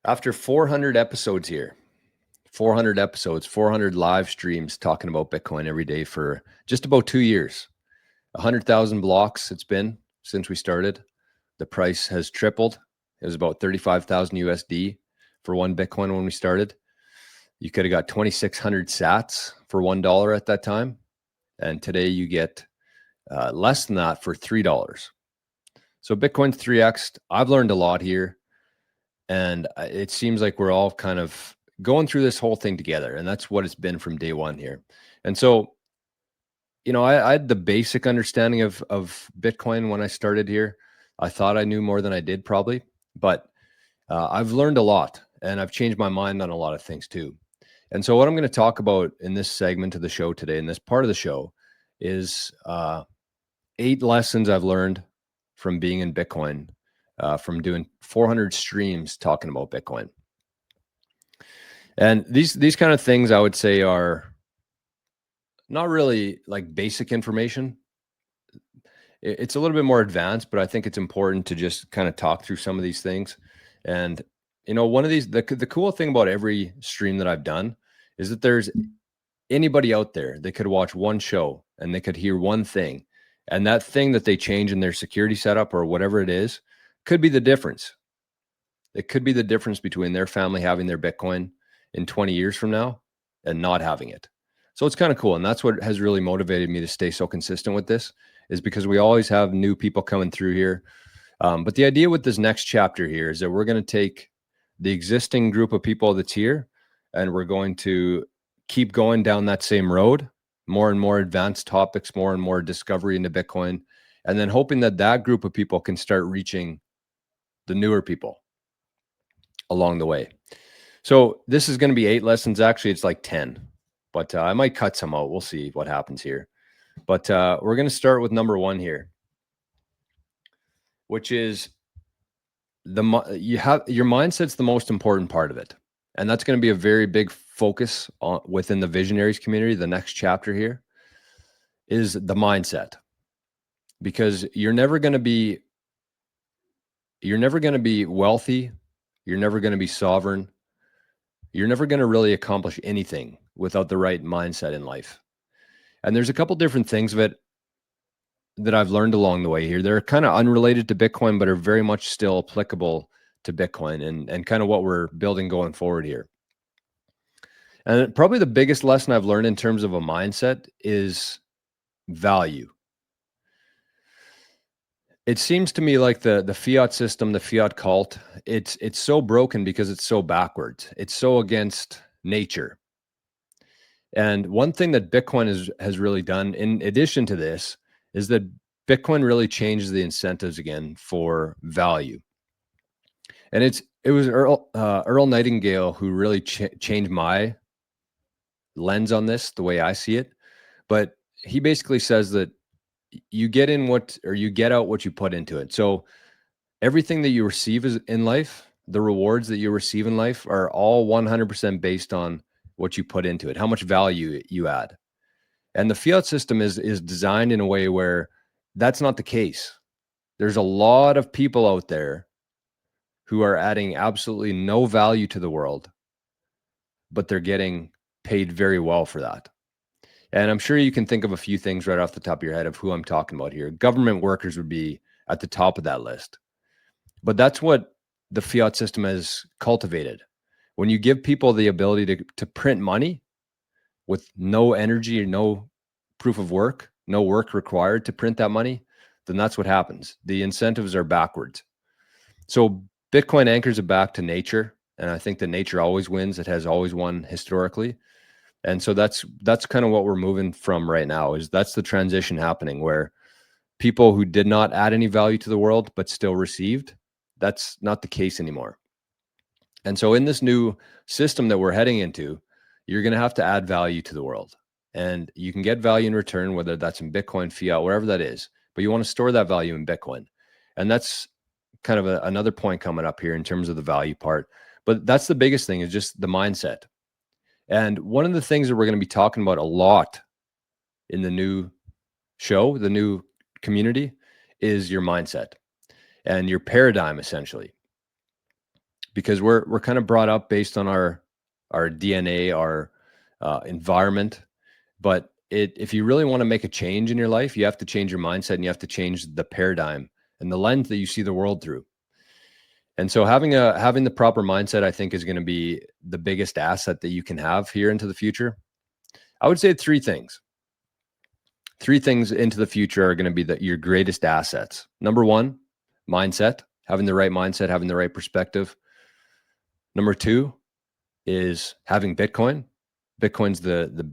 After 400 episodes here, 400 episodes, 400 live streams talking about Bitcoin every day for just about 2 years. 100,000 blocks it's been since we started. The price has tripled. It was about 35,000 USD for one Bitcoin when we started. You could have got 2,600 sats for $1 at that time. And today you get less than that for $3. So Bitcoin's 3x'd. I've learned a lot here. And it seems like we're all kind of going through this whole thing together. And that's what it's been from day one here. And so, I had the basic understanding of Bitcoin when I started here. I thought I knew more than I did probably, but I've learned a lot and I've changed my mind on a lot of things too. And so what I'm going to talk about in this segment of the show today, in this part of the show, is 8 lessons I've learned from being in Bitcoin, from doing 400 streams talking about Bitcoin. And these kind of things I would say are not really like basic information. It's a little bit more advanced, but I think it's important to just kind of talk through some of these things. And one of these, the cool thing about every stream that I've done is that there's anybody out there that could watch one show and they could hear one thing, and that thing that they change in their security setup or whatever it is could be the difference. It could be the difference between their family having their Bitcoin in 20 years from now and not having it. So it's kind of cool. And that's what has really motivated me to stay so consistent with this, is because we always have new people coming through here. But the idea with this next chapter here is that we're going to take the existing group of people that's here and we're going to keep going down that same road, more and more advanced topics, more and more discovery into Bitcoin, and then hoping that that group of people can start reaching the newer people along the way. So this is going to be 8 lessons. Actually, it's like 10, but I might cut some out. We'll see what happens here. But we're going to start with number 1 here, which is your mindset's the most important part of it. And that's going to be a very big focus within the visionaries community. The next chapter here is the mindset, because you're never going to be wealthy. You're never going to be sovereign. You're never going to really accomplish anything without the right mindset in life. And there's a couple different things of it that I've learned along the way here. They're kind of unrelated to Bitcoin, but are very much still applicable to Bitcoin and kind of what we're building going forward here. And probably the biggest lesson I've learned in terms of a mindset is value. It seems to me like the fiat system, the fiat cult, it's so broken because it's so backwards. It's so against nature. And one thing that Bitcoin has really done, in addition to this, is that Bitcoin really changes the incentives again for value. And it was Earl Nightingale who really changed my lens on this, the way I see it. But he basically says that you get out what you put into it. So everything that you receive in life, the rewards that you receive in life, are all 100% based on what you put into it, how much value you add. And the fiat system is designed in a way where that's not the case. There's a lot of people out there who are adding absolutely no value to the world, but they're getting paid very well for that. And I'm sure you can think of a few things right off the top of your head of who I'm talking about here. Government workers would be at the top of that list. But that's what the fiat system has cultivated. When you give people the ability to print money with no energy or no proof of work, no work required to print that money, then that's what happens. The incentives are backwards. So Bitcoin anchors it back to nature. And I think that nature always wins. It has always won historically. And so that's kind of what we're moving from right now. That's the transition happening, where people who did not add any value to the world but still received, that's not the case anymore. And so in this new system that we're heading into, you're going to have to add value to the world. And you can get value in return, whether that's in Bitcoin, fiat, wherever that is. But you want to store that value in Bitcoin. And that's kind of another point coming up here in terms of the value part. But that's the biggest thing, is just the mindset. And one of the things that we're going to be talking about a lot in the new show, the new community, is your mindset and your paradigm, essentially. because we're kind of brought up based on our DNA, our environment. But if you really want to make a change in your life, you have to change your mindset and you have to change the paradigm and the lens that you see the world through. And so having the proper mindset, I think, is going to be the biggest asset that you can have here into the future. I would say three things. Three things into the future are going to be your greatest assets. Number one, mindset, having the right mindset, having the right perspective. Number two is having Bitcoin. Bitcoin's the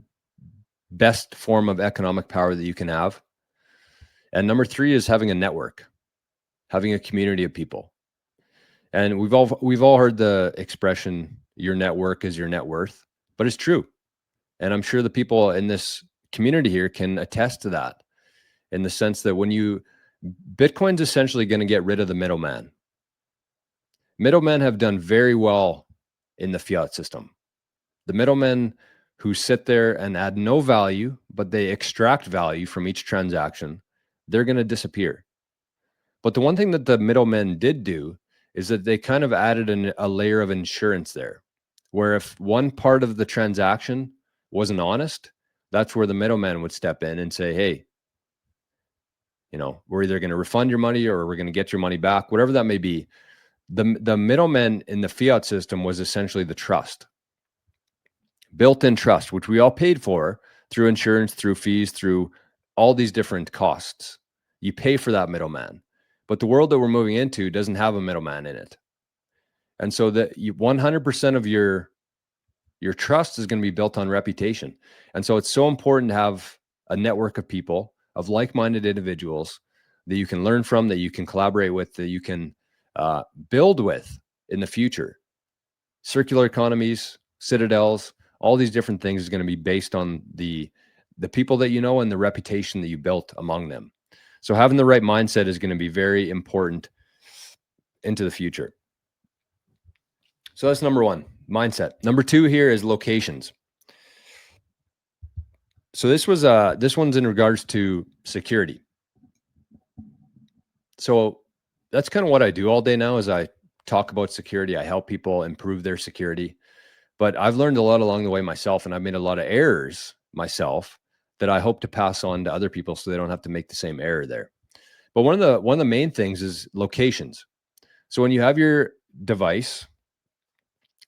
best form of economic power that you can have. And number three is having a network, having a community of people. And we've all heard the expression, your network is your net worth, but it's true. And I'm sure the people in this community here can attest to that, in the sense that Bitcoin's essentially going to get rid of the middleman. Middlemen have done very well in the fiat system. The middlemen who sit there and add no value, but they extract value from each transaction, they're going to disappear. But the one thing that the middlemen did do is that they kind of added a layer of insurance there, where if one part of the transaction wasn't honest, that's where the middleman would step in and say, hey, we're either going to refund your money or we're going to get your money back, whatever that may be. The middleman in the fiat system was essentially the trust, built-in trust, which we all paid for through insurance, through fees, through all these different costs. You pay for that middleman. But the world that we're moving into doesn't have a middleman in it. And so 100% of your trust is going to be built on reputation. And so it's so important to have a network of people, of like-minded individuals that you can learn from, that you can collaborate with, that you can build with in the future. Circular economies, citadels, all these different things is going to be based on the people that you know and the reputation that you built among them. So having the right mindset is going to be very important into the future. So that's number one, mindset. Number two here is locations. So this one's in regards to security. So that's kind of what I do all day now, is I talk about security. I help people improve their security. But I've learned a lot along the way myself, and I've made a lot of errors myself that I hope to pass on to other people so they don't have to make the same error there. But one of the main things is locations. So when you have your device,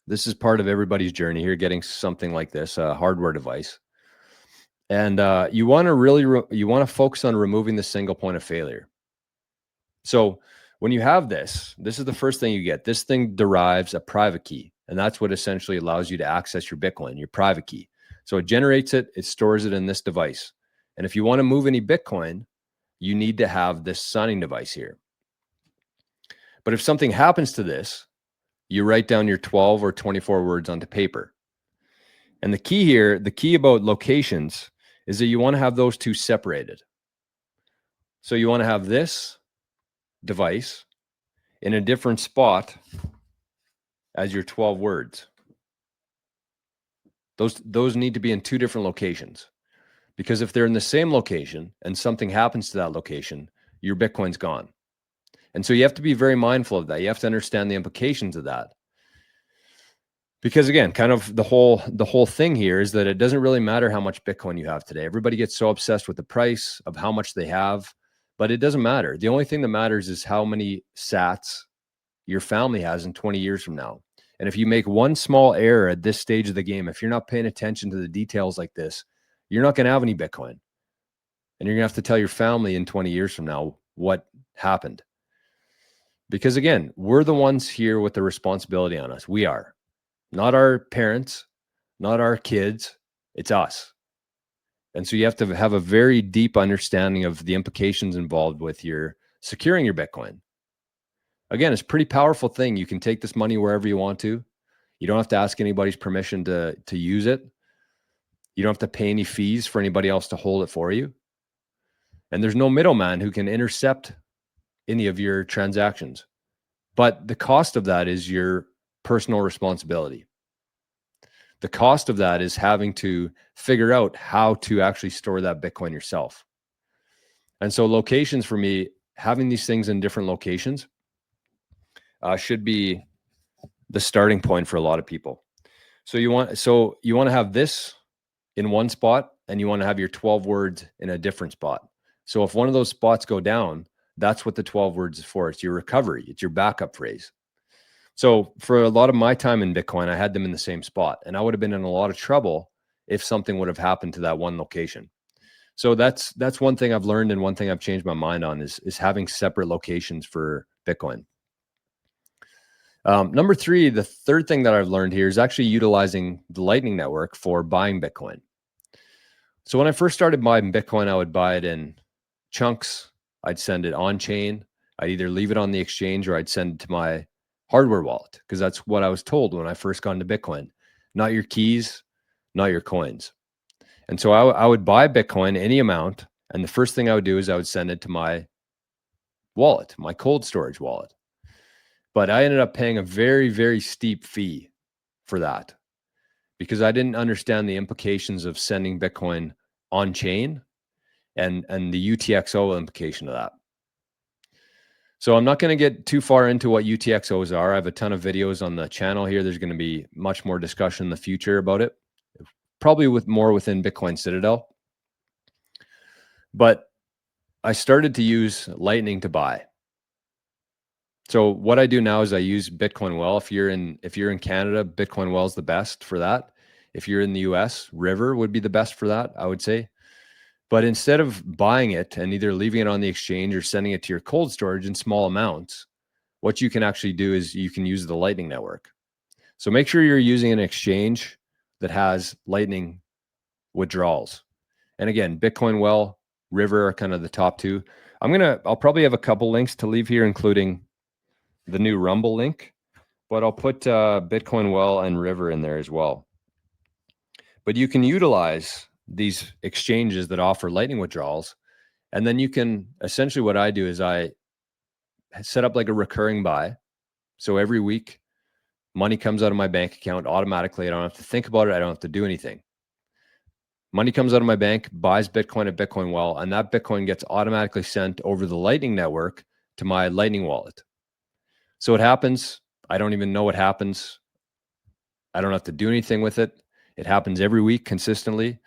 this is part of everybody's journey here, getting something like this, a hardware device. And you want to focus on removing the single point of failure. So when you have this is the first thing you get. This thing derives a private key, and that's what essentially allows you to access your Bitcoin, your private key. So it generates it stores it in this device. And if you want to move any Bitcoin, you need to have this signing device here. But if something happens to this, you write down your 12 or 24 words onto paper. And the key here, the key about locations, is that you want to have those two separated. So you want to have this device in a different spot as your 12 words. Those need to be in two different locations, because if they're in the same location and something happens to that location, your Bitcoin's gone. And so you have to be very mindful of that. You have to understand the implications of that. Because again, kind of the whole thing here is that it doesn't really matter how much Bitcoin you have today. Everybody gets so obsessed with the price of how much they have, but it doesn't matter. The only thing that matters is how many sats your family has in 20 years from now. And if you make one small error at this stage of the game, if you're not paying attention to the details like this, you're not going to have any Bitcoin. And you're going to have to tell your family in 20 years from now what happened. Because again, we're the ones here with the responsibility on us. We are. Not our parents, not our kids. It's us. And so you have to have a very deep understanding of the implications involved with your securing your Bitcoin. Again, it's a pretty powerful thing. You can take this money wherever you want to. You don't have to ask anybody's permission to use it. You don't have to pay any fees for anybody else to hold it for you. And there's no middleman who can intercept any of your transactions. But the cost of that is your personal responsibility. The cost of that is having to figure out how to actually store that Bitcoin yourself. And so locations, for me, having these things in different locations should be the starting point for a lot of people. So you want to have this in one spot, and you want to have your 12 words in a different spot. So if one of those spots go down, that's what the 12 words is for. It's your recovery. It's your backup phrase. So for a lot of my time in Bitcoin, I had them in the same spot, and I would have been in a lot of trouble if something would have happened to that one location. So that's one thing I've learned, and one thing I've changed my mind on is having separate locations for Bitcoin. Number three, the third thing that I've learned here is actually utilizing the Lightning Network for buying Bitcoin. So when I first started buying Bitcoin, I would buy it in chunks. I'd send it on chain. I'd either leave it on the exchange or I'd send it to my hardware wallet, because that's what I was told when I first got into Bitcoin. Not your keys, not your coins. And so I would buy Bitcoin, any amount, and the first thing I would do is I would send it to my wallet, my cold storage wallet. But I ended up paying a very, very steep fee for that, because I didn't understand the implications of sending Bitcoin on chain and the UTXO implication of that. So I'm not going to get too far into what UTXOs are. I have a ton of videos on the channel here. There's going to be much more discussion in the future about it, probably with more within Bitcoin Citadel. But I started to use Lightning to buy. So what I do now is I use Bitcoin Well. If you're in Canada, Bitcoin Well is the best for that. If you're in the US, River would be the best for that, I would say. But instead of buying it and either leaving it on the exchange or sending it to your cold storage in small amounts, what you can actually do is you can use the Lightning Network. So make sure you're using an exchange that has Lightning withdrawals. And again, Bitcoin Well, River are kind of the top two. I'll probably have a couple links to leave here, including the new Rumble link, but I'll put Bitcoin Well and River in there as well. But you can utilize these exchanges that offer Lightning withdrawals. And then you can, essentially what I do is I set up like a recurring buy. So every week, money comes out of my bank account automatically. I don't have to think about it. I don't have to do anything. Money comes out of my bank, buys Bitcoin at Bitcoin Well, and that Bitcoin gets automatically sent over the Lightning Network to my Lightning wallet. So it happens. I don't even know what happens. I don't have to do anything with it. It happens every week consistently.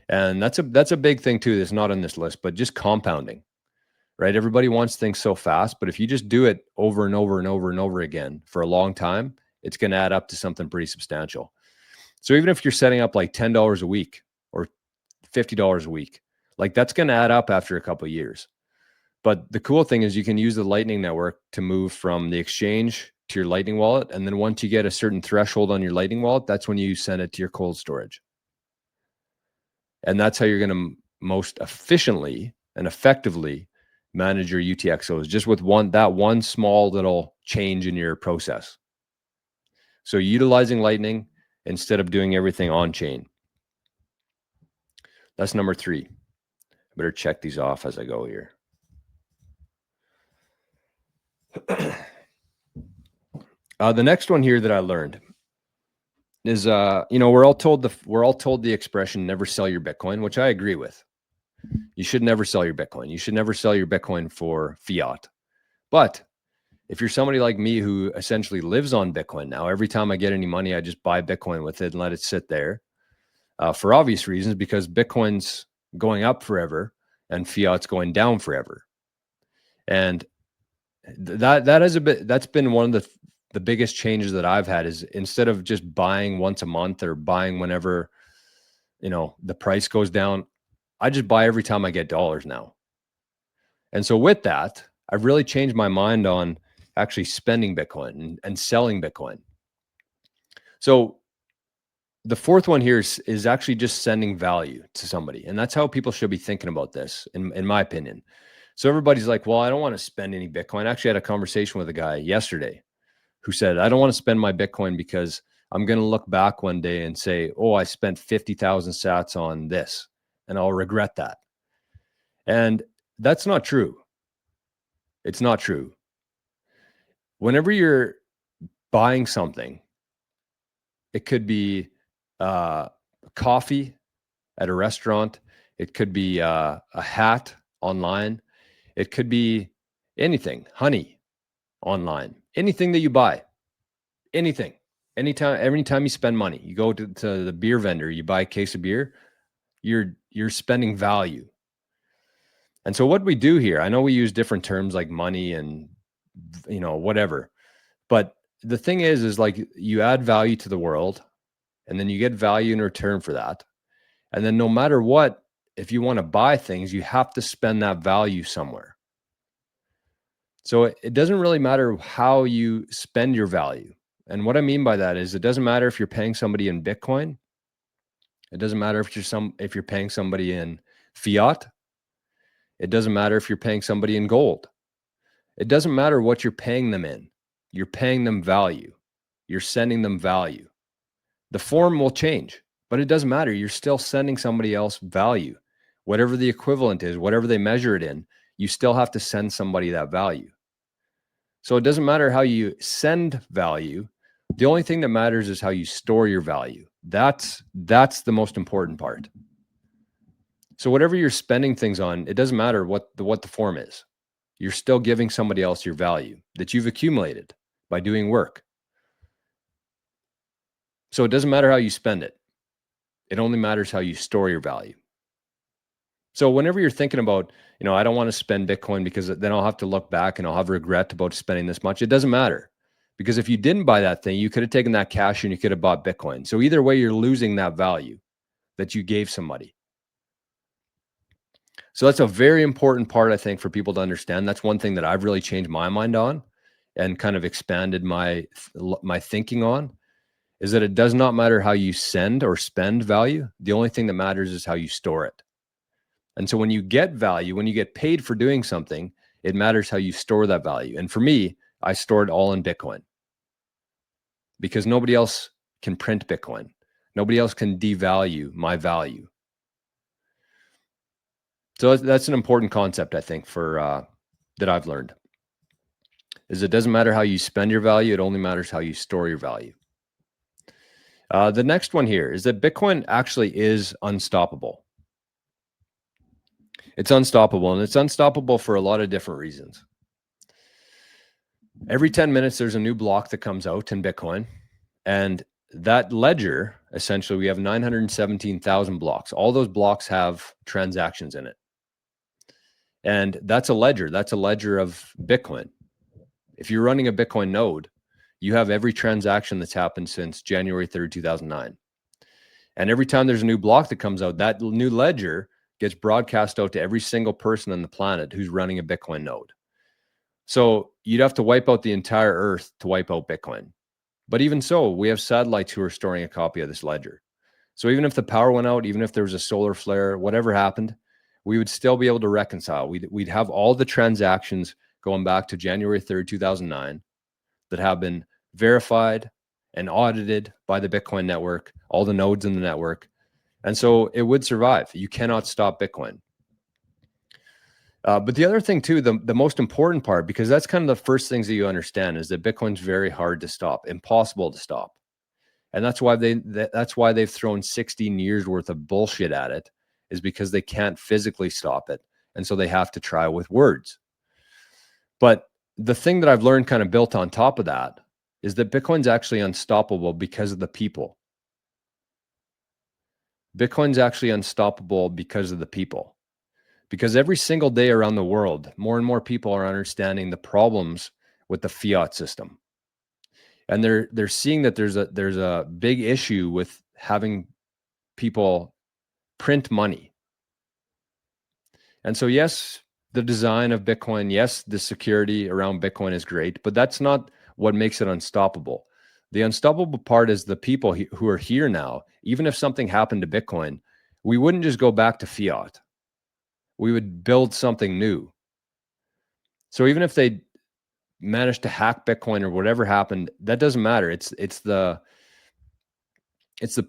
And that's a big thing too that's not on this list, but just compounding, right? Everybody wants things so fast, but if you just do it over and over and over and over again for a long time, it's going to add up to something pretty substantial. So even if you're setting up like $10 a week or $50 a week, like that's going to add up after a couple of years. But the cool thing is you can use the Lightning Network to move from the exchange to your Lightning wallet. And then once you get a certain threshold on your Lightning wallet, that's when you send it to your cold storage. And that's how you're going to most efficiently and effectively manage your UTXOs, just with that one small little change in your process. So utilizing Lightning instead of doing everything on chain. That's number three. I better check these off as I go here. The next one here that I learned is, we're all told the expression "never sell your Bitcoin," which I agree with. You should never sell your Bitcoin. You should never sell your Bitcoin for fiat. But if you're somebody like me who essentially lives on Bitcoin now, every time I get any money, I just buy Bitcoin with it and let it sit there for obvious reasons, because Bitcoin's going up forever and fiat's going down forever. And that's been one of the biggest changes that I've had, is instead of just buying once a month or buying whenever, the price goes down, I just buy every time I get dollars now. And so with that, I've really changed my mind on actually spending Bitcoin and selling Bitcoin. So the fourth one here is actually just sending value to somebody. And that's how people should be thinking about this, in my opinion. So everybody's like, well, I don't want to spend any Bitcoin. I actually had a conversation with a guy yesterday who said, I don't want to spend my Bitcoin because I'm going to look back one day and say, oh, I spent 50,000 sats on this, and I'll regret that. And that's not true. It's not true. Whenever you're buying something, it could be coffee at a restaurant. It could be a hat online. It could be anything, honey online, anything that you buy, anything, anytime, every time you spend money, you go to the beer vendor, you buy a case of beer, you're spending value. And so what we do here, I know we use different terms like money and, whatever, but the thing is like you add value to the world and then you get value in return for that. And then no matter what, if you want to buy things, you have to spend that value somewhere. So it doesn't really matter how you spend your value. And what I mean by that is it doesn't matter if you're paying somebody in Bitcoin. It doesn't matter if you're paying somebody in fiat. It doesn't matter if you're paying somebody in gold. It doesn't matter what you're paying them in. You're paying them value. You're sending them value. The form will change, but it doesn't matter. You're still sending somebody else value. Whatever the equivalent is, whatever they measure it in, you still have to send somebody that value. So it doesn't matter how you send value. The only thing that matters is how you store your value. That's the most important part. So whatever you're spending things on, it doesn't matter what the form is. You're still giving somebody else your value that you've accumulated by doing work. So it doesn't matter how you spend it. It only matters how you store your value. So whenever you're thinking about, I don't want to spend Bitcoin because then I'll have to look back and I'll have regret about spending this much. It doesn't matter, because if you didn't buy that thing, you could have taken that cash and you could have bought Bitcoin. So either way, you're losing that value that you gave somebody. So that's a very important part, I think, for people to understand. That's one thing that I've really changed my mind on and kind of expanded my thinking on, is that it does not matter how you send or spend value. The only thing that matters is how you store it. And so when you get value, when you get paid for doing something, it matters how you store that value. And for me, I store it all in Bitcoin, because nobody else can print Bitcoin. Nobody else can devalue my value. So that's an important concept, I think, for that I've learned, is it doesn't matter how you spend your value. It only matters how you store your value. The next one here is that Bitcoin actually is unstoppable. It's unstoppable, and it's unstoppable for a lot of different reasons. Every 10 minutes, there's a new block that comes out in Bitcoin, and that ledger, essentially, we have 917,000 blocks. All those blocks have transactions in it. And that's a ledger. That's a ledger of Bitcoin. If you're running a Bitcoin node, you have every transaction that's happened since January 3rd, 2009. And every time there's a new block that comes out, that new ledger gets broadcast out to every single person on the planet who's running a Bitcoin node. So you'd have to wipe out the entire Earth to wipe out Bitcoin. But even so, we have satellites who are storing a copy of this ledger. So even if the power went out, even if there was a solar flare, whatever happened, we would still be able to reconcile. We'd have all the transactions going back to January 3rd, 2009 that have been verified and audited by the Bitcoin network, all the nodes in the network. And so it would survive. You cannot stop Bitcoin. But the other thing too, the most important part, because that's kind of the first things that you understand, is that Bitcoin's very hard to stop, impossible to stop. And that's why they've thrown 16 years worth of bullshit at it, is because they can't physically stop it. And so they have to try with words. But the thing that I've learned, kind of built on top of that, is that Bitcoin's actually unstoppable because of the people. Bitcoin's actually unstoppable because of the people. Because every single day around the world, more and more people are understanding the problems with the fiat system. And they're seeing that there's a big issue with having people print money. And so, yes, the design of Bitcoin, yes, the security around Bitcoin is great, but that's not what makes it unstoppable. The unstoppable part is the people who are here now. Even if something happened to Bitcoin, we wouldn't just go back to fiat. We would build something new. So even if they managed to hack Bitcoin or whatever happened, that doesn't matter. It's the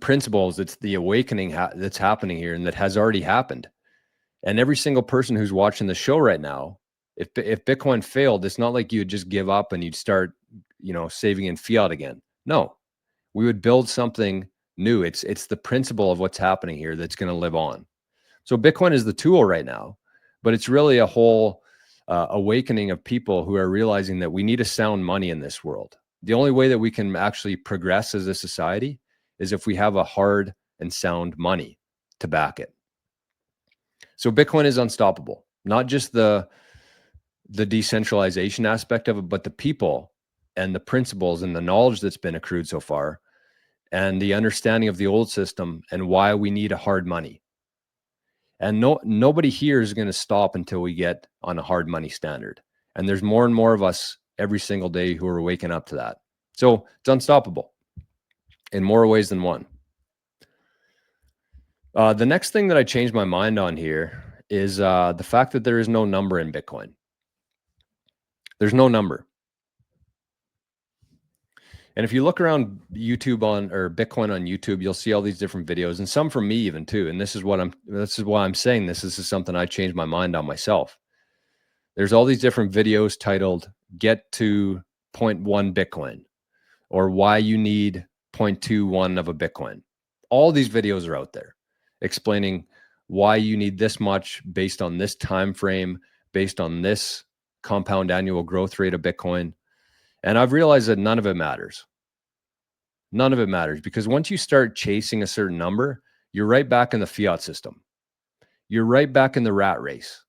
principles, it's the awakening that's happening here and that has already happened. And every single person who's watching the show right now, if Bitcoin failed, it's not like you'd just give up and you'd start, saving in fiat again. No, we would build something new. It's the principle of what's happening here that's going to live on. So Bitcoin is the tool right now, but it's really a whole awakening of people who are realizing that we need a sound money in this world. The only way that we can actually progress as a society is if we have a hard and sound money to back it. So Bitcoin is unstoppable, not just the decentralization aspect of it, but the people and the principles and the knowledge that's been accrued so far, and the understanding of the old system and why we need a hard money. And nobody here is going to stop until we get on a hard money standard. And there's more and more of us every single day who are waking up to that. So it's unstoppable in more ways than one. The next thing that I changed my mind on here is the fact that there is no number in Bitcoin. There's no number. And if you look around YouTube or Bitcoin on YouTube, you'll see all these different videos, and some from me even too. And this is why I'm saying this. This is something I changed my mind on myself. There's all these different videos titled "Get to 0.1 Bitcoin" or "Why you need 0.21 of a Bitcoin." All these videos are out there explaining why you need this much based on this time frame, based on this compound annual growth rate of Bitcoin. And I've realized that none of it matters. None of it matters, because once you start chasing a certain number, you're right back in the fiat system. You're right back in the rat race.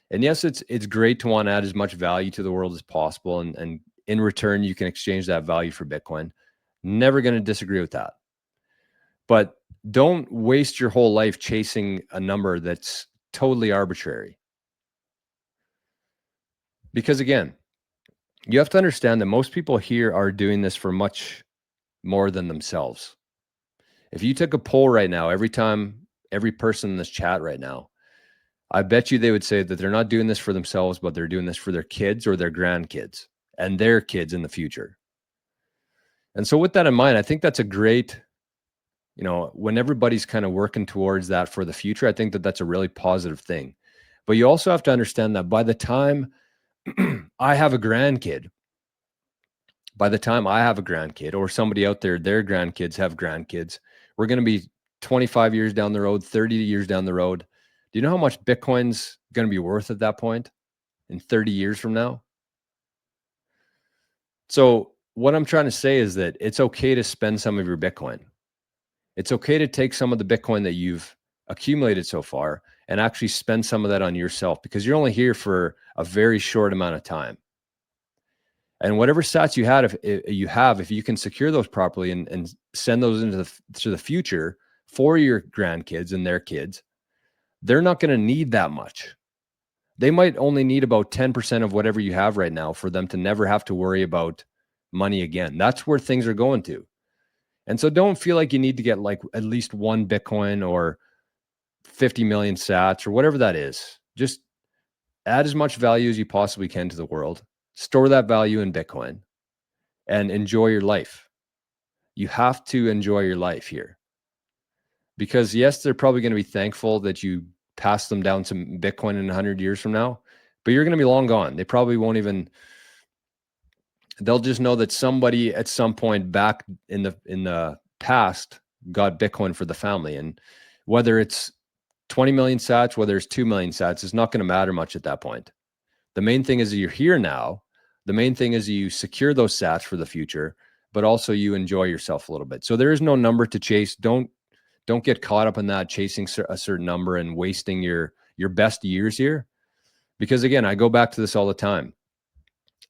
And yes, it's great to want to add as much value to the world as possible. And in return, you can exchange that value for Bitcoin. Never going to disagree with that. But don't waste your whole life chasing a number that's totally arbitrary. Because again, you have to understand that most people here are doing this for much more than themselves. If you took a poll right now, every person in this chat right now, I bet you they would say that they're not doing this for themselves, but they're doing this for their kids or their grandkids and their kids in the future. And so with that in mind, I think that's a great, when everybody's kind of working towards that for the future, I think that that's a really positive thing. But you also have to understand that by the time I have a grandkid, or somebody out there, their grandkids have grandkids, we're going to be 25 years down the road, 30 years down the road. Do you know how much Bitcoin's going to be worth at that point in 30 years from now? So what I'm trying to say is that it's okay to spend some of your Bitcoin. It's okay to take some of the Bitcoin that you've accumulated so far and actually spend some of that on yourself, because you're only here for a very short amount of time. And whatever sats you had, if you can secure those properly and send those into the future for your grandkids and their kids, they're not going to need that much. They might only need about 10% of whatever you have right now for them to never have to worry about money again. That's where things are going to. And so don't feel like you need to get like at least one Bitcoin or 50 million sats or whatever that is. Just add as much value as you possibly can to the world. Store that value in Bitcoin and enjoy your life. You have to enjoy your life here, because yes, they're probably going to be thankful that you pass them down some Bitcoin in 100 years from now, but you're going to be long gone. They probably won't even, they'll just know that somebody at some point back in the past got Bitcoin for the family. And whether it's 20 million sats, whether it's 2 million sats, it's not going to matter much at that point. The main thing is that you're here now. The main thing is you secure those sats for the future, but also you enjoy yourself a little bit. So there is no number to chase. Don't get caught up in that, chasing a certain number and wasting your best years here. Because again, I go back to this all the time.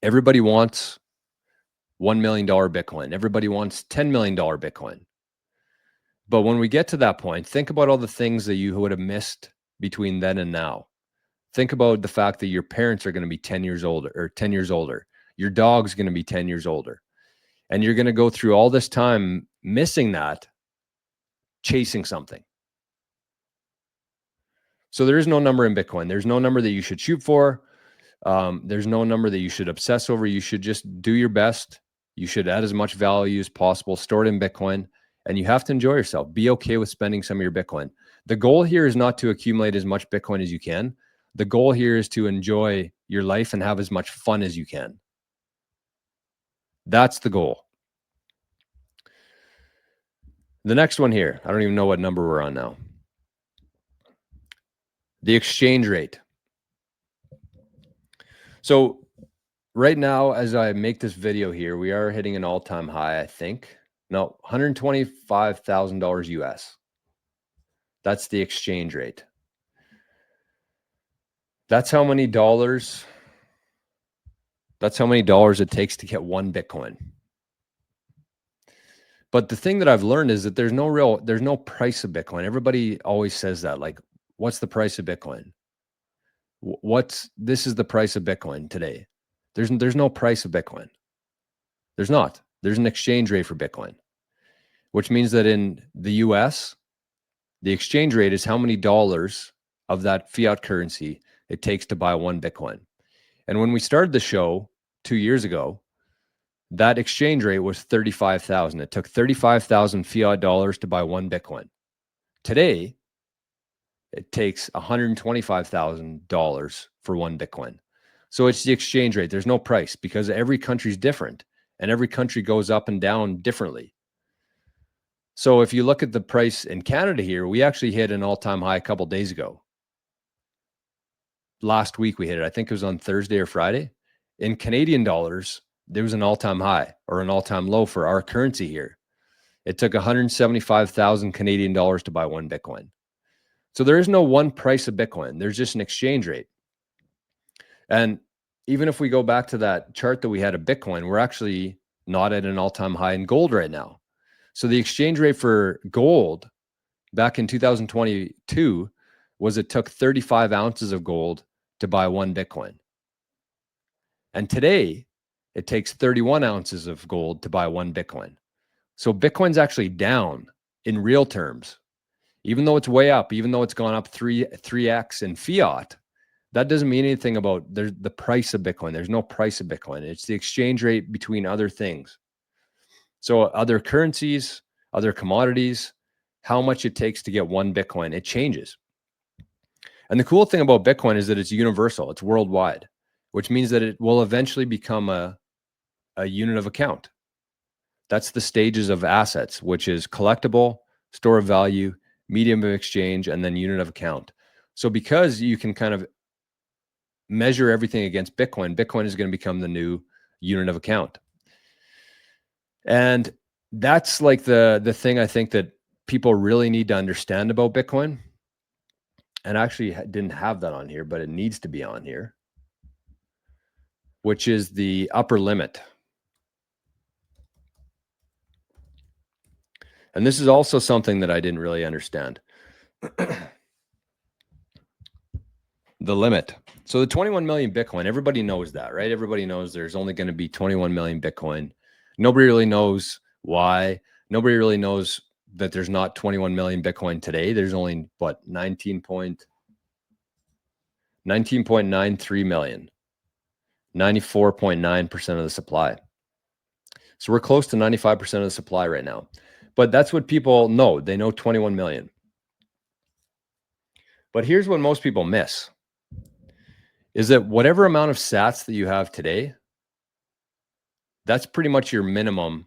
Everybody wants $1 million Bitcoin. Everybody wants $10 million Bitcoin. But when we get to that point, think about all the things that you would have missed between then and now. Think about the fact that your parents are going to be 10 years older or 10 years older. Your dog's going to be 10 years older. And you're going to go through all this time missing that, chasing something. So there is no number in Bitcoin. There's no number that you should shoot for. There's no number that you should obsess over. You should just do your best. You should add as much value as possible, store it in Bitcoin, and you have to enjoy yourself. Be okay with spending some of your Bitcoin. The goal here is not to accumulate as much Bitcoin as you can. The goal here is to enjoy your life and have as much fun as you can. That's the goal. The next one here, I don't even know what number we're on now. The exchange rate. So right now, as I make this video here, we are hitting an all-time high, I think. No, $125,000 US. That's the exchange rate. That's how many dollars it takes to get one Bitcoin. But the thing that I've learned is that there's no price of Bitcoin. Everybody always says that, like, what's the price of Bitcoin? This is the price of Bitcoin today. There's no price of Bitcoin. There's not. There's an exchange rate for Bitcoin, which means that in the US, the exchange rate is how many dollars of that fiat currency it takes to buy one Bitcoin. And when we started the show 2 years ago, that exchange rate was 35,000. It took 35,000 fiat dollars to buy one Bitcoin. Today, it takes $125,000 for one Bitcoin. So it's the exchange rate. There's no price because every country's different and every country goes up and down differently. So if you look at the price in Canada here, we actually hit an all-time high a couple days ago. Last week we hit it. I think it was on Thursday or Friday. In Canadian dollars, there was an all-time high or an all-time low for our currency here. It took 175,000 Canadian dollars to buy one Bitcoin. So there is no one price of Bitcoin. There's just an exchange rate. And even if we go back to that chart that we had of Bitcoin, we're actually not at an all-time high in gold right now. So the exchange rate for gold back in 2022 was it took 35 ounces of gold to buy one Bitcoin. And today, it takes 31 ounces of gold to buy one Bitcoin. So Bitcoin's actually down in real terms. Even though it's way up, even though it's gone up 3x in fiat, that doesn't mean anything about the price of Bitcoin. There's no price of Bitcoin. It's the exchange rate between other things. So other currencies, other commodities, how much it takes to get one Bitcoin, it changes. And the cool thing about Bitcoin is that it's universal, it's worldwide, which means that it will eventually become a unit of account. That's the stages of assets, which is collectible, store of value, medium of exchange, and then unit of account. So because you can kind of measure everything against Bitcoin, Bitcoin is going to become the new unit of account. And that's like the thing I think that people really need to understand about Bitcoin. And I actually didn't have that on here, but it needs to be on here, which is the upper limit. And this is also something that I didn't really understand. The limit. So the 21 million Bitcoin, everybody knows that, right? Everybody knows there's only going to be 21 million Bitcoin. Nobody really knows why. Nobody really knows that there's not 21 million Bitcoin today. There's only, what, 19.93 million, 94.9% of the supply. So we're close to 95% of the supply right now. But that's what people know. They know 21 million. But here's what most people miss, is that whatever amount of sats that you have today, that's pretty much your minimum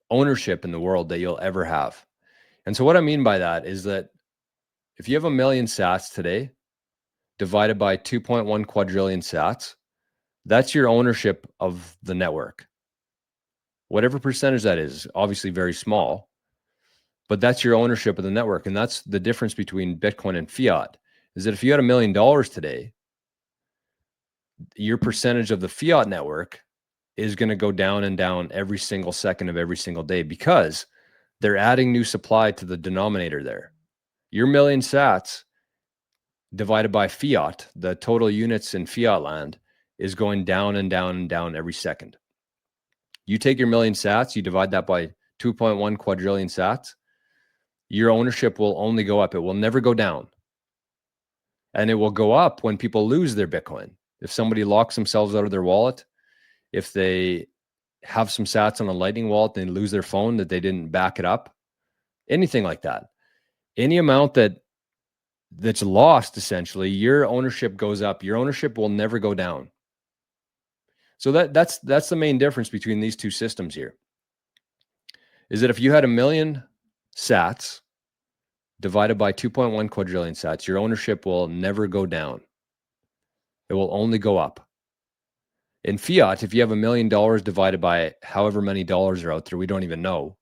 ownership in the world that you'll ever have. And so what I mean by that is that if you have 1 million sats today, divided by 2.1 quadrillion sats, that's your ownership of the network. Whatever percentage that is, obviously very small, but that's your ownership of the network. And that's the difference between Bitcoin and fiat, is that if you had $1 million today, your percentage of the fiat network is going to go down and down every single second of every single day because they're adding new supply to the denominator there. Your 1 million sats divided by fiat, the total units in fiat land, is going down and down and down every second. You take your 1 million sats, you divide that by 2.1 quadrillion sats, your ownership will only go up. It will never go down. And it will go up when people lose their Bitcoin. If somebody locks themselves out of their wallet, if they have some sats on a Lightning wallet and they lose their phone that they didn't back it up, anything like that, any amount that's lost, essentially, your ownership goes up. Your ownership will never go down. So that's the main difference between these two systems here, is that if you had 1 million sats divided by 2.1 quadrillion sats, your ownership will never go down. It will only go up. In fiat, if you have $1 million divided by however many dollars are out there, we don't even know,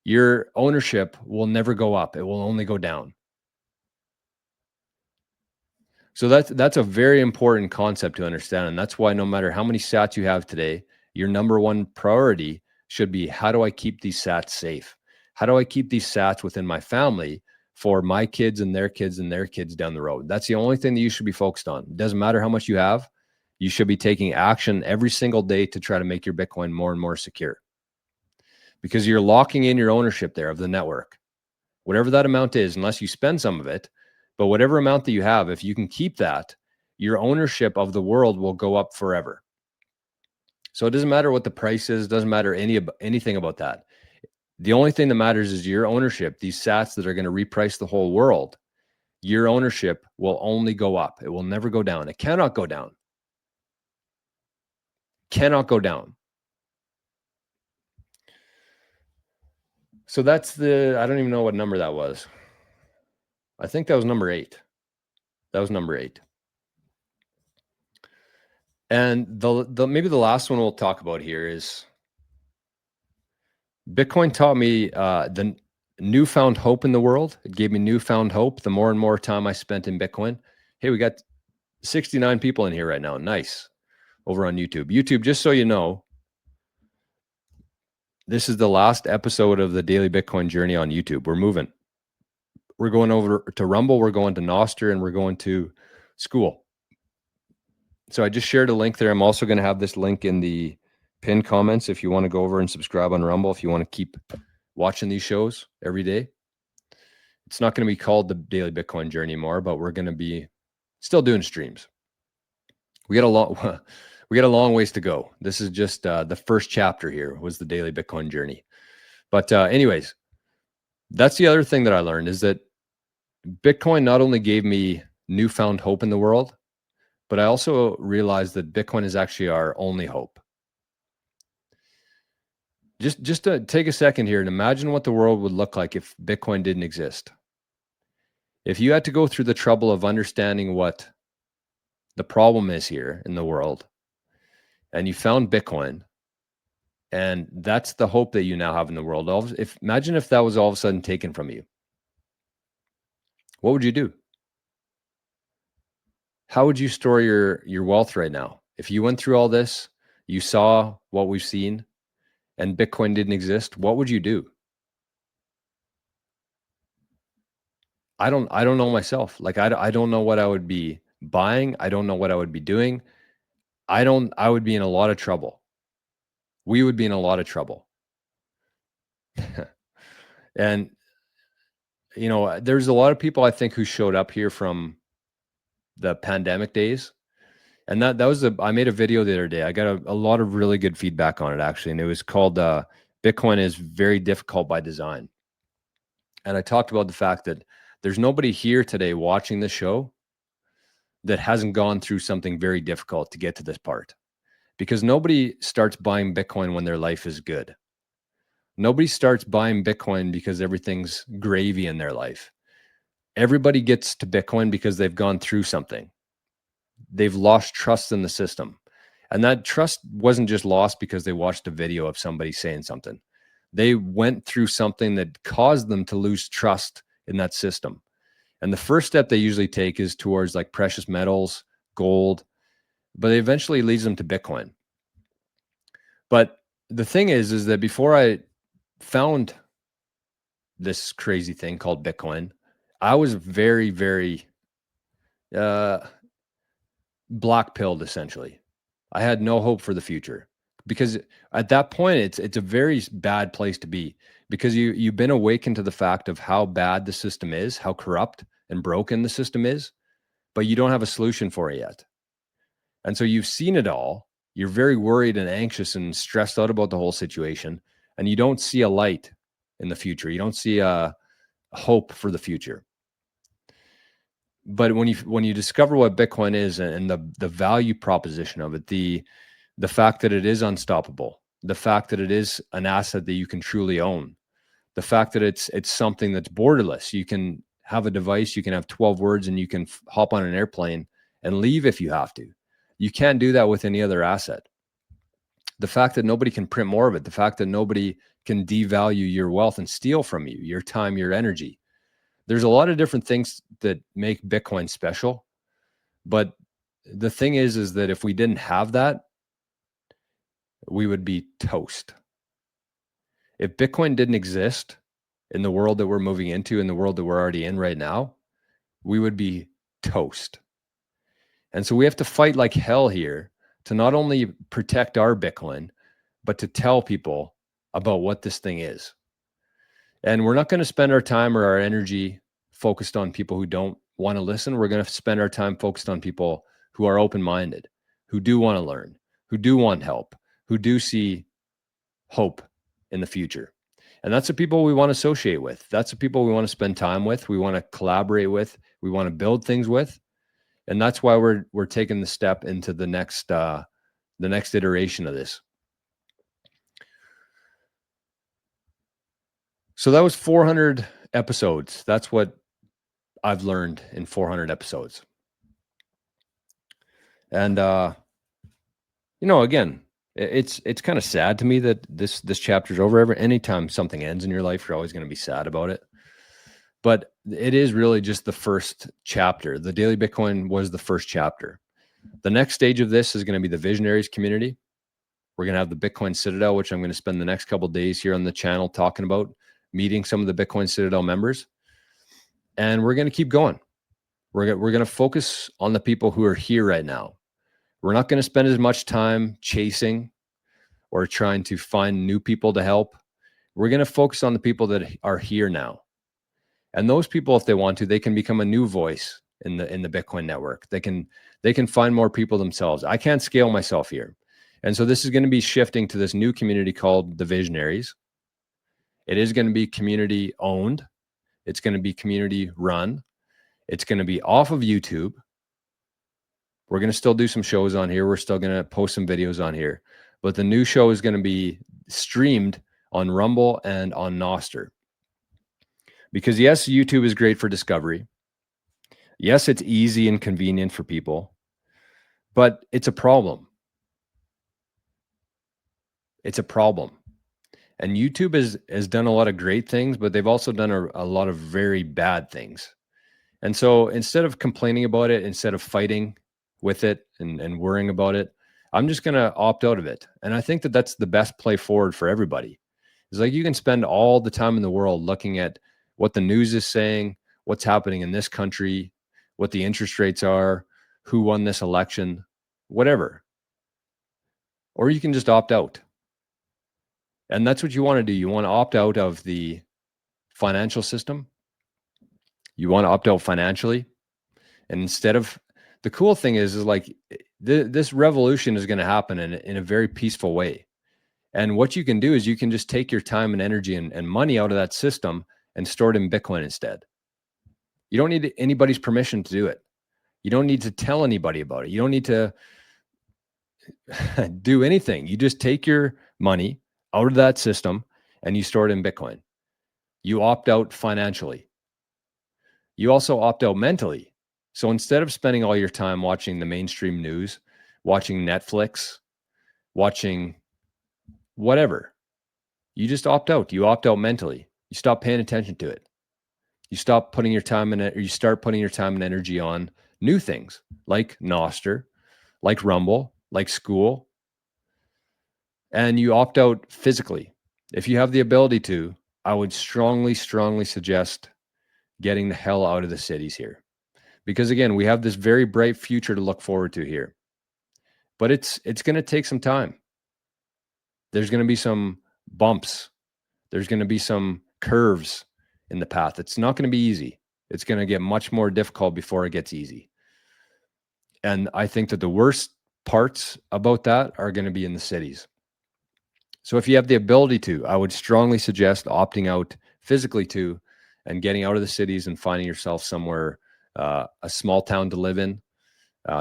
your ownership will never go up. It will only go down. So that's a very important concept to understand. And that's why no matter how many sats you have today, your number one priority should be, how do I keep these sats safe? How do I keep these sats within my family for my kids and their kids and their kids down the road? That's the only thing that you should be focused on. It doesn't matter how much you have. You should be taking action every single day to try to make your Bitcoin more and more secure, because you're locking in your ownership there of the network, whatever that amount is, unless you spend some of it. But whatever amount that you have, if you can keep that, your ownership of the world will go up forever. So it doesn't matter what the price is, doesn't matter anything about that. The only thing that matters is your ownership. These sats that are going to reprice the whole world, your ownership will only go up. It will never go down. It cannot go down. Cannot go down. So that's I don't even know what number that was. I think that was number 8. That was number 8. And maybe the last one we'll talk about here is Bitcoin taught me the newfound hope in the world. It gave me newfound hope the more and more time I spent in Bitcoin. Hey, we got 69 people in here right now. Nice. Over on YouTube. YouTube, just so you know, this is the last episode of the Daily Bitcoin Journey on YouTube. We're moving. We're going over to Rumble. We're going to Nostr, and we're going to school. So I just shared a link there. I'm also going to have this link in the pinned comments if you want to go over and subscribe on Rumble, if you want to keep watching these shows every day. It's not going to be called the Daily Bitcoin Journey anymore, but we're going to be still doing streams. We got a long ways to go. This is just the first chapter here was the Daily Bitcoin Journey. But anyways, that's the other thing that I learned, is that Bitcoin not only gave me newfound hope in the world, but I also realized that Bitcoin is actually our only hope. Just to take a second here and imagine what the world would look like if Bitcoin didn't exist. If you had to go through the trouble of understanding what the problem is here in the world, and you found Bitcoin, and that's the hope that you now have in the world. Imagine if that was all of a sudden taken from you. What would you do? How would you store your wealth right now? If you went through all this, you saw what we've seen, and Bitcoin didn't exist, what would you do? I don't know myself. Like, I don't know what I would be buying. I don't know what I would be doing. I would be in a lot of trouble. We would be in a lot of trouble. And, there's a lot of people I think who showed up here from the pandemic days. And that was I made a video the other day. I got a lot of really good feedback on it, actually. And it was called Bitcoin is Very Difficult by Design. And I talked about the fact that there's nobody here today watching the show that hasn't gone through something very difficult to get to this part, because nobody starts buying Bitcoin when their life is good. Nobody starts buying Bitcoin because everything's gravy in their life. Everybody gets to Bitcoin because they've gone through something. They've lost trust in the system. And that trust wasn't just lost because they watched a video of somebody saying something. They went through something that caused them to lose trust in that system. And the first step they usually take is towards like precious metals, gold, but it eventually leads them to Bitcoin. But the thing is that before I found this crazy thing called Bitcoin, I was very, very black pilled, essentially. I had no hope for the future, because at that point it's a very bad place to be, because you've been awakened to the fact of how bad the system is, how corrupt and broken the system is, but you don't have a solution for it yet. And so you've seen it all. You're very worried and anxious and stressed out about the whole situation, and you don't see a light in the future. You don't see a hope for the future. But when you discover what Bitcoin is and the value proposition of it, the fact that it is unstoppable, the fact that it is an asset that you can truly own, the fact that it's something that's borderless. You can have a device, you can have 12 words, and you can hop on an airplane and leave if you have to. You can't do that with any other asset. The fact that nobody can print more of it, the fact that nobody can devalue your wealth and steal from you, your time, your energy. There's a lot of different things that make Bitcoin special. But the thing is that if we didn't have that, we would be toast. If Bitcoin didn't exist in the world that we're moving into, in the world that we're already in right now, we would be toast. And so we have to fight like hell here to not only protect our Bitcoin, but to tell people about what this thing is. And we're not going to spend our time or our energy focused on people who don't want to listen. We're going to spend our time focused on people who are open-minded, who do want to learn, who do want help, who do see hope in the future. And that's the people we want to associate with. That's the people we want to spend time with. We want to collaborate with. We want to build things with. And that's why we're taking the step into the next iteration of this. So that was 400 episodes. That's what I've learned in 400 episodes. And again, it's kind of sad to me that this chapter's over. Anytime something ends in your life, you're always going to be sad about it. But it is really just the first chapter. The Daily Bitcoin was the first chapter. The next stage of this is going to be the Visionaries community. We're going to have the Bitcoin Citadel, which I'm going to spend the next couple of days here on the channel talking about, meeting some of the Bitcoin Citadel members. And we're going to keep going. We're going to focus on the people who are here right now. We're not going to spend as much time chasing or trying to find new people to help. We're going to focus on the people that are here now. And those people, if they want to, they can become a new voice in the Bitcoin network. They can find more people themselves. I can't scale myself here. And so this is going to be shifting to this new community called the Visionaries. It is going to be community owned. It's going to be community run. It's going to be off of YouTube. We're going to still do some shows on here. We're still going to post some videos on here. But the new show is going to be streamed on Rumble and on Nostr. Because yes, YouTube is great for discovery. Yes, it's easy and convenient for people. But it's a problem. It's a problem. And YouTube has done a lot of great things, but they've also done a lot of very bad things. And so instead of complaining about it, instead of fighting with it and worrying about it, I'm just going to opt out of it. And I think that that's the best play forward for everybody. It's like you can spend all the time in the world looking at what the news is saying, what's happening in this country, what the interest rates are, who won this election, whatever. Or you can just opt out. And that's what you want to do. You want to opt out of the financial system. You want to opt out financially. And instead of, the cool thing is like this revolution is going to happen in a very peaceful way. And what you can do is you can just take your time and energy and money out of that system and store it in Bitcoin instead. You don't need anybody's permission to do it. You don't need to tell anybody about it. You don't need to do anything. You just take your money out of that system and you store it in Bitcoin. You opt out financially. You also opt out mentally. So instead of spending all your time watching the mainstream news, watching Netflix, watching whatever, you just opt out. You opt out mentally. You stop paying attention to it. You stop putting your time in it, or you start putting your time and energy on new things like Nostr, like Rumble, like school. And you opt out physically. If you have the ability to, I would strongly, strongly suggest getting the hell out of the cities here. Because again, we have this very bright future to look forward to here. But it's going to take some time. There's going to be some bumps. There's going to be some curves in the path. It's not going to be easy. It's going to get much more difficult before it gets easy. And I think that the worst parts about that are going to be in the cities. So if you have the ability to, I would strongly suggest opting out physically to and getting out of the cities and finding yourself somewhere, a small town to live in,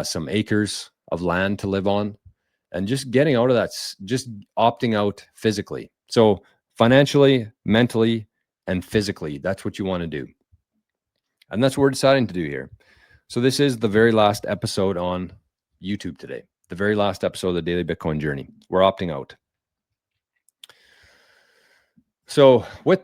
some acres of land to live on, and just getting out of that, just opting out physically. So financially, mentally, and physically, that's what you want to do. And that's what we're deciding to do here. So this is the very last episode on YouTube today. The very last episode of the Daily Bitcoin Journey. We're opting out. So with that,